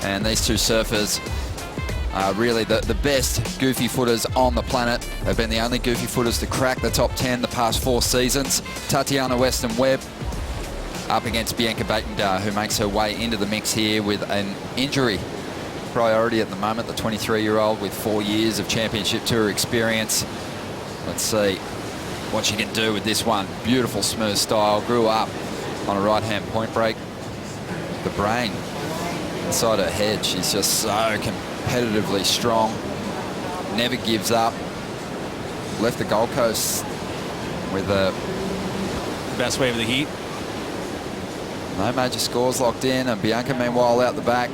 And these two surfers are really the best goofy footers on the planet. They've been the only goofy footers to crack the top 10 the past 4 seasons. Tatiana Weston-Webb up against Bianca Buitendag, who makes her way into the mix here with an injury priority at the moment, the 23-year-old with 4 years of championship tour experience. Let's see what she can do with this one. Beautiful smooth style, grew up on a right-hand point break. The brain inside her head, she's just so competitively strong, never gives up. Left the Gold Coast with a best wave of the heat. No major scores locked in, and Bianca meanwhile out the back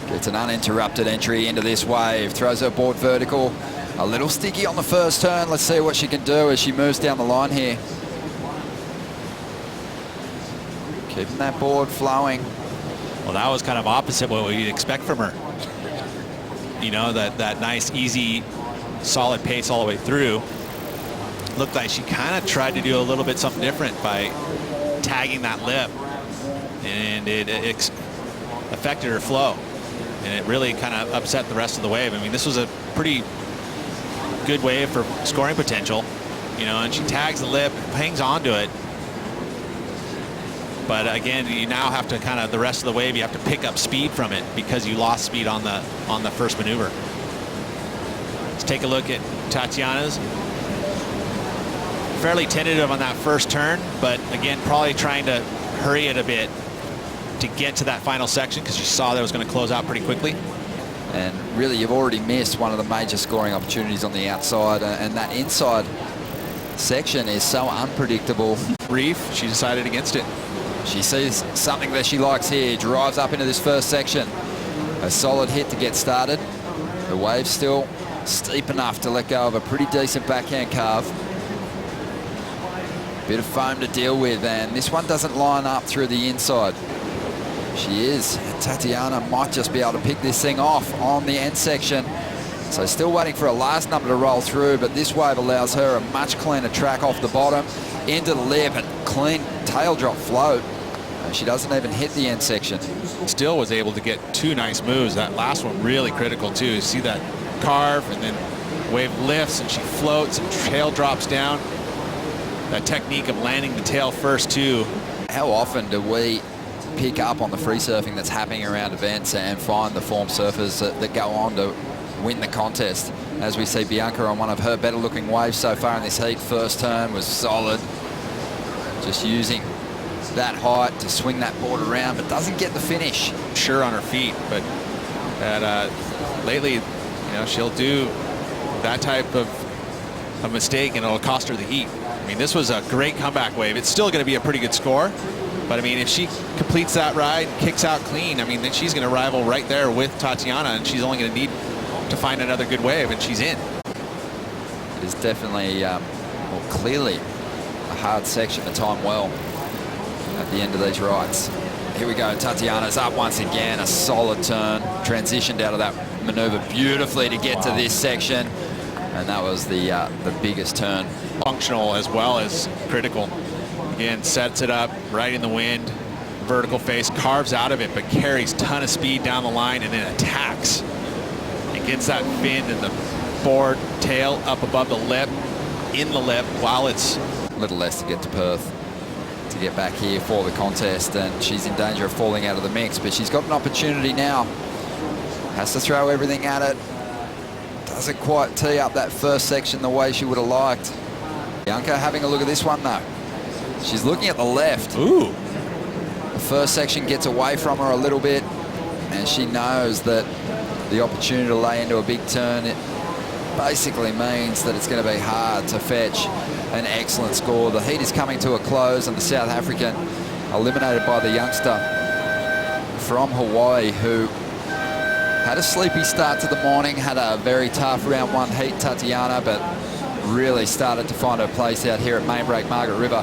gets an uninterrupted entry into this wave, throws her board vertical, a little sticky on the first turn. Let's see what she can do as she moves down the line here. Keeping that board flowing. Well, that was kind of opposite what we'd expect from her. You know, that nice, easy, solid pace all the way through. Looked like she kind of tried to do a little bit something different by tagging that lip, and it affected her flow, and it really kind of upset the rest of the wave. I mean, this was a pretty good wave for scoring potential, you know, and she tags the lip, hangs on to it. But again, you now have to kind of, the rest of the wave, you have to pick up speed from it because you lost speed on the first maneuver. Let's take a look at Tatiana's. Fairly tentative on that first turn, but again, probably trying to hurry it a bit to get to that final section because she saw that it was going to close out pretty quickly. And really, you've already missed one of the major scoring opportunities on the outside, and that inside section is so unpredictable. Reef, she decided against it. She sees something that she likes here, drives up into this first section. A solid hit to get started. The wave's still steep enough to let go of a pretty decent backhand carve. Bit of foam to deal with, and this one doesn't line up through the inside. She is. Tatiana might just be able to pick this thing off on the end section. So still waiting for a last number to roll through, but this wave allows her a much cleaner track off the bottom, into the lip, and clean tail drop float. And she doesn't even hit the end section. Still was able to get 2 nice moves. That last one really critical too. You see that carve, and then wave lifts, and she floats, and tail drops down. That technique of landing the tail first too. How often do we pick up on the free surfing that's happening around events and find the form surfers that go on to win the contest? As we see Bianca on one of her better looking waves so far in this heat. First turn was solid, just using that height to swing that board around, but doesn't get the finish. Sure on her feet, but lately, you know, she'll do that type of a mistake and it'll cost her the heat. I mean, this was a great comeback wave. It's still going to be a pretty good score, but I mean, if she completes that ride, kicks out clean, I mean, then she's going to rival right there with Tatiana, and she's only going to need to find another good wave, and she's in. It is definitely, well, clearly a hard section to time well at the end of these rides. Here we go, Tatiana's up once again, a solid turn, transitioned out of that maneuver beautifully to get to this section, and that was the biggest turn. Functional as well as critical. Again, sets it up right in the wind, vertical face, carves out of it, but carries a ton of speed down the line and then attacks. It gets that fin and the board tail up above the lip, in the lip, while it's a little less to get to Perth to get back here for the contest, and she's in danger of falling out of the mix, but she's got an opportunity now. Has to throw everything at it. Doesn't quite tee up that first section the way she would have liked. Bianca having a look at this one though. She's looking at the left. Ooh. The first section gets away from her a little bit, and she knows that the opportunity to lay into a big turn, it basically means that it's going to be hard to fetch an excellent score. The heat is coming to a close, and the South African eliminated by the youngster from Hawaii, who had a sleepy start to the morning, had a very tough round 1 heat, Tatiana, but really started to find her place out here at Main Break Margaret River.